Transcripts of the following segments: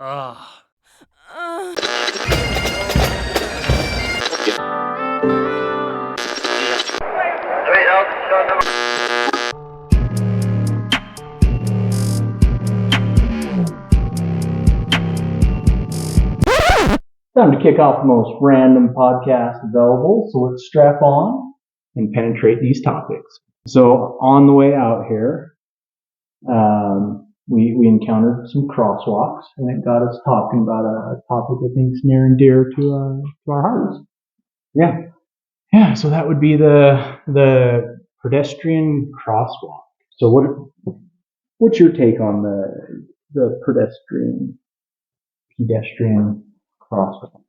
Ugh. Time to kick off the most random podcast available, so let's strap on and penetrate these topics. So on the way out here, we encountered some crosswalks, and it got us talking about a topic I think is near and dear to our hearts. Yeah. So that would be the pedestrian crosswalk. So what's your take on the pedestrian crosswalk?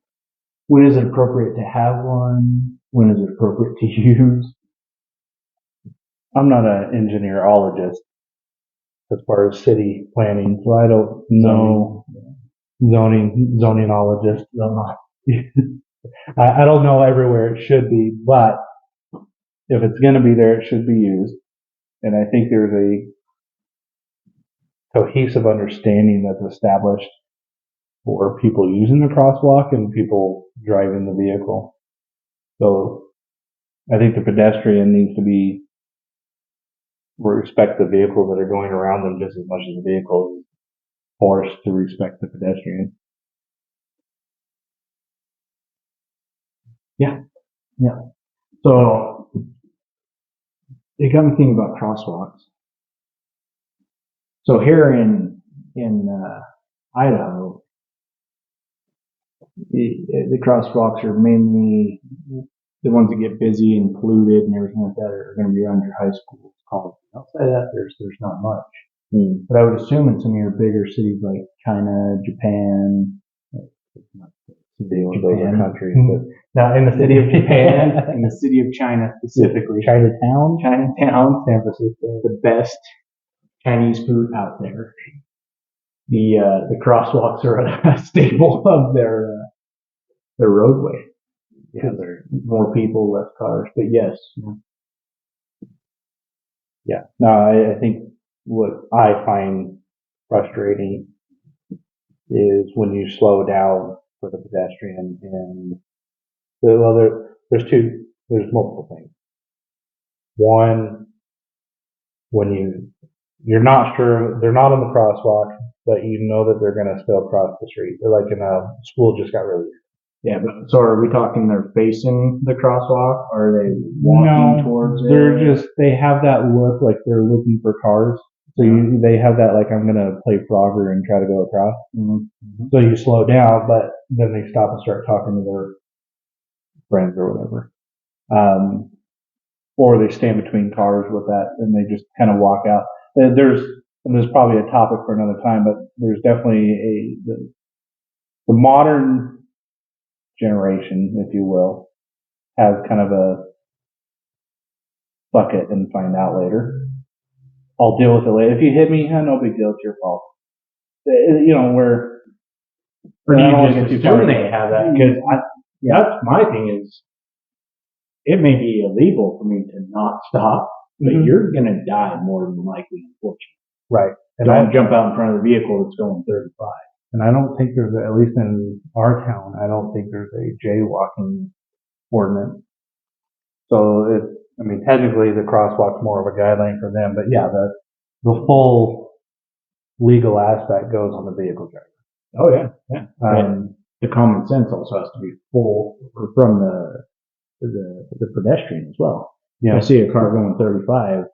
When is it appropriate to have one? When is it appropriate to use? I'm not an engineerologist as far as city planning, so I don't know zoningsologist. I don't know everywhere it should be, but if it's going to be there, it should be used. And I think there's a cohesive understanding that's established for people using the crosswalk and people driving the vehicle. So I think the pedestrian needs to be respect the vehicles that are going around them just as much as the vehicle is forced to respect the pedestrian. Yeah. So it got me thinking about crosswalks. So here in Idaho, the crosswalks are mainly the ones that get busy and polluted and everything like that are going to be around your high schools, colleges. Outside of that, there's not much. But I would assume in some of your bigger cities like China, Japan, Those are countries, but now in the city of Japan, in the city of China specifically, Chinatown, San Francisco, the best Chinese food out there. The crosswalks are a staple of their roadway. Yeah, there more people, less cars, but yes. Yeah. No, I think what I find frustrating is when you slow down for the pedestrian and there's multiple things. One, when you're not sure, they're not on the crosswalk, but you know that they're going to still cross the street. They're like in a school just got released. Yeah, but so are we talking they're facing the crosswalk, or are they walking towards it? They have that look like they're looking for cars. So they have that like, I'm going to play Frogger and try to go across. Mm-hmm. So you slow down, but then they stop and start talking to their friends or whatever. Or they stand between cars with that and they just kind of walk out. There's probably a topic for another time, but there's definitely the modern generation, if you will, has kind of a fuck it and find out later. I'll deal with it later. If you hit me, no big deal. It's your fault. Where or do you just assume they have that? Because that's my thing is, it may be illegal for me to not stop, but you're going to die more than likely, unfortunately. Right. And don't jump out in front of the vehicle that's going 35. And I don't think there's, at least in our town, I don't think there's a jaywalking ordinance. So technically the crosswalk's more of a guideline for them, but yeah, the full legal aspect goes on the vehicle driver. Oh yeah. The common sense also has to be full from the pedestrian as well. Yeah. I see a car going 35,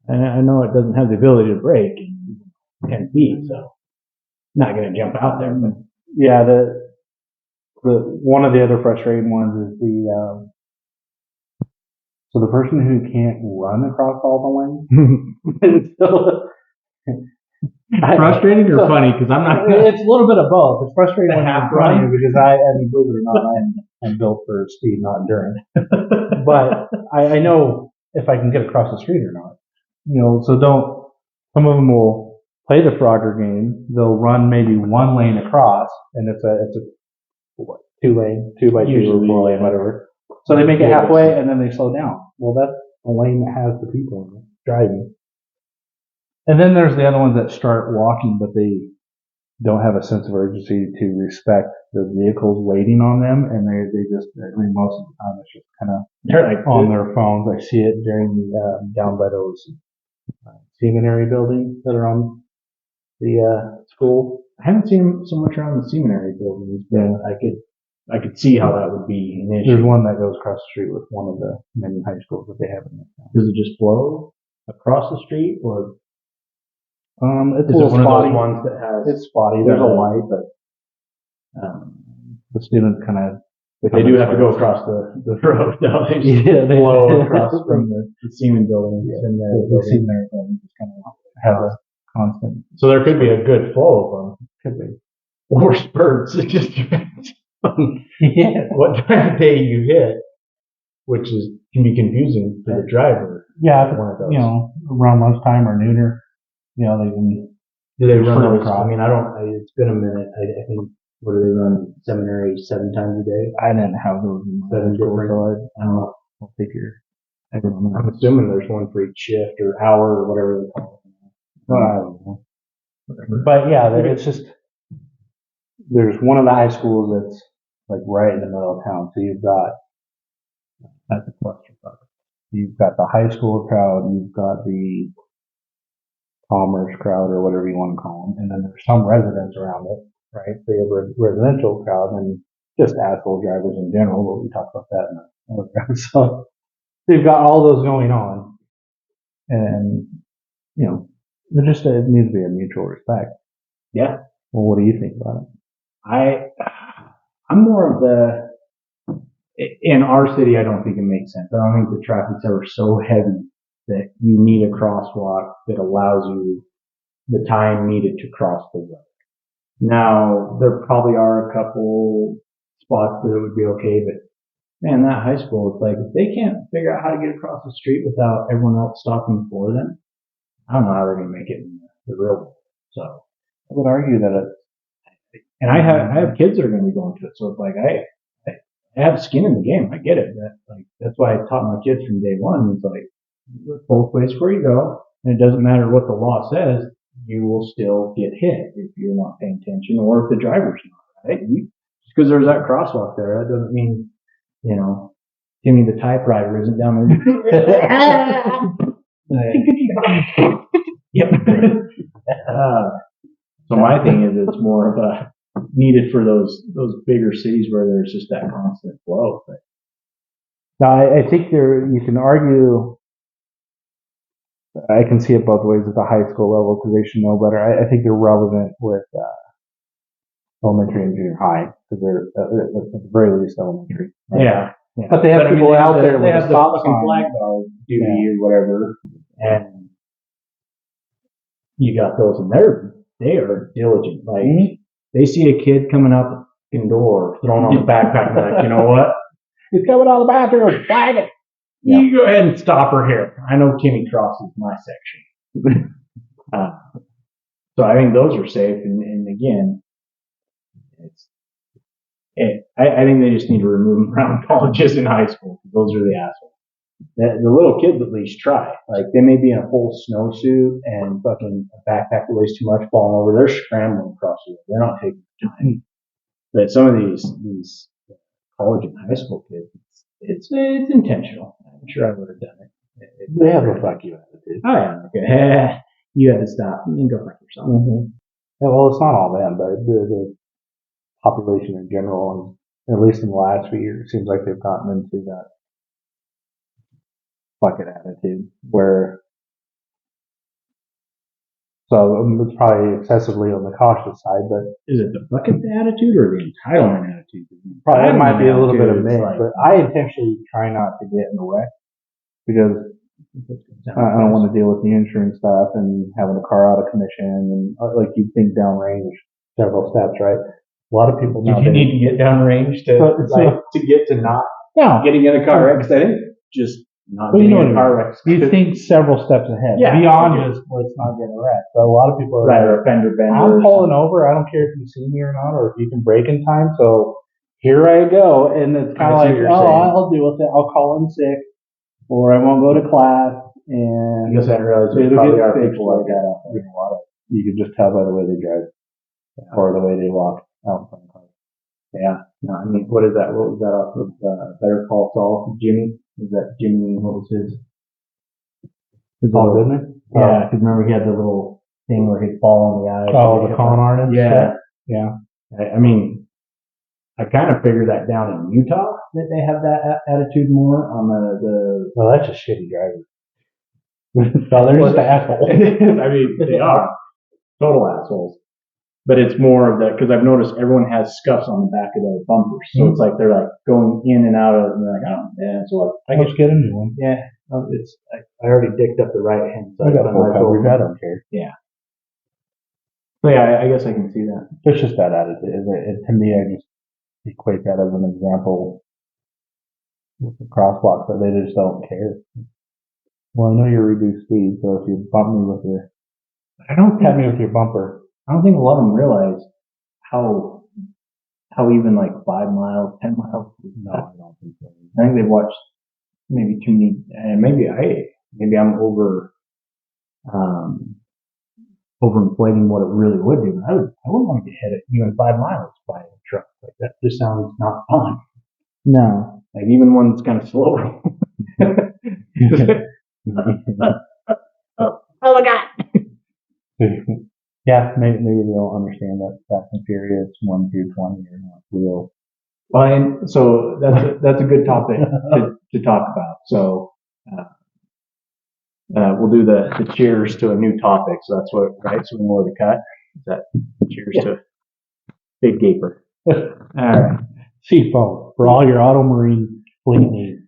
and I know it doesn't have the ability to brake in 10 feet, so I'm not going to jump out there. But yeah, the one of the other frustrating ones is so the person who can't run across all the lanes. Frustrating or funny? Because I'm not. It's a little bit of both. It's frustrating when I'm running because believe it or not, I'm built for speed, not endurance. But I know if I can get across the street or not. So some of them will play the Frogger game. They'll run maybe one lane across, and it's a 2 by 2 or 4 lane, whatever. So they make it halfway and then they slow down. Well, that's a lane that has the people in it driving. And then there's the other ones that start walking, but they don't have a sense of urgency to respect the vehicles waiting on them, and they just, I mean, most of the time it's just kind of They're like on their phones. I see it during the down by those seminary buildings that are on the school. I haven't seen so much around the seminary buildings, but I could see how that would be an issue. There's one that goes across the street with one of the many high schools that they have in this town. Does it just flow across the street, or It's is a it little one spotty. of those ones that has? It's spotty. There's a light, but the students kind of. But they do have to go across the road, don't they? Yeah, they flow across from the Seaman building. Yeah, the seminary building just kind of have a constant. So there could be a good flow of them. Could be. Or spurts. It just depends on Yeah. what time of day you hit, which can be confusing for the driver. Yeah, One of those. Around lunchtime or nooner, they can. Do they run those? across. I mean, it's been a minute. I think, what do they run seminary 7 times a day? I didn't have those in my 7 school, different. so I'll figure. I'm assuming there's one for each shift or hour or whatever they call it. Well, I don't know. But yeah, it's just, there's one of the high schools that's like right in the middle of town. So you've got, that's a cluster. You've got the high school crowd, you've got the commerce crowd or whatever you want to call them. And then there's some residents around it, right? So you have a residential crowd and just asshole drivers in general, but we talked about that in another episode. So you've got all those going on. And, there just needs to be a mutual respect. Yeah. Well, what do you think about it? I'm more of in our city, I don't think it makes sense. I don't think the traffic's ever so heavy that you need a crosswalk that allows you the time needed to cross the road. Now, there probably are a couple spots that it would be okay, but man, that high school, it's like, if they can't figure out how to get across the street without everyone else stopping for them, I don't know how they're going to make it in the real world. So I would argue that and I have kids that are going to be going to it. So it's like, I have skin in the game. I get it. That's why I taught my kids from day one. It's like, look both ways where you go. And it doesn't matter what the law says. You will still get hit if you're not paying attention or if the driver's not, right? Just because there's that crosswalk there, that doesn't mean, Timmy the typewriter isn't down there. Yep. So my thing is, it's more of a needed for those bigger cities where there's just that constant flow. But now I think you can argue. I can see it both ways at the high school level because they should know better. I think they're relevant with elementary and junior high because they're at the very least elementary. Right? Yeah. But they have people out there they with have a stop the sign. flag guard duty or whatever, and you got those, and they are diligent. Like they see a kid coming up in door, throwing on the backpack, like, you know what? He's coming out of the bathroom, flag it. You go ahead and stop her here. I know Timmy crosses my section. So I think those are safe. And again, I think they just need to remove them around colleges and high school because those are the assholes. The little kids at least try. Like they may be in a full snowsuit and fucking a backpack that weighs too much falling over. They're scrambling across the road. They're not taking the time. But some of these college and high school kids, it's intentional. I'm sure I would have done it. They have a fuck you attitude. Oh yeah, okay. You had to stop and go fuck yourself. Mm-hmm. Yeah, well, it's not all them, but the population in general, and at least in the last few years, it seems like they've gotten into that bucket attitude where. So it's probably excessively on the cautious side, but is it the bucket attitude or the entitlement attitude? Probably it might be a little bit of mix, but I intentionally try not to get in a wreck because I don't want to deal with the insurance stuff and having a car out of commission and like you think downrange several steps, right? A lot of people now. You need to get downrange to get to not getting in a car wreck. Because I think just not getting in a car wreck. You think several steps ahead, beyond just let's not get in a wreck. So a lot of people are or a fender bender. I'm pulling over. I don't care if you see me or not, or if you can brake in time. So here I go, and it's kind of like, I'll deal with it. I'll call in sick, or I won't go to class. And I guess I didn't realize there probably are people like that. You can just tell by the way they drive. or the way they walk out in front of cars. Yeah. No, I mean, what is that? What was that off of Better Call Saul? Jimmy? Is that Jimmy? What was his? Paul Goodman? Yeah, because remember he had the little thing where he'd fall on the ice. Oh, the con artist? Yeah. Yeah. I mean, I kind of figured that down in Utah that they have that attitude more on the. Well, that's a shitty driver. No, they're just assholes. I mean, they are total assholes. But it's more of that because I've noticed everyone has scuffs on the back of their bumpers, so it's like they're like going in and out of it, and they're like, oh, yeah. So I just get a new one. Yeah, it's I already dicked up the right hand side. I got full coverage. I don't care. Yeah. So yeah, I guess I can see that. It's just that attitude. To me, I just equate that as an example with the crosswalks that they just don't care. Well, I know you reduce speed, so if you bump me with your, tap me with your bumper. I don't think a lot of them realize how even like 5 miles, 10 miles. No, I don't think so. I think they've watched maybe too many, and maybe I'm overinflating what it really would do. I wouldn't want to get hit at even 5 miles by a truck like that. Just sounds not fun. No, like even one that's kind of slow. Oh my God. Yeah, maybe they don't understand that Fast and Furious 1 through 20 are not real. Well, and so that's a good topic to talk about. So we'll do the cheers to a new topic. So that's what, right? So we know where to cut. Is that cheers to Big Gaper? All right. Seafoam for all your auto marine fleet needs.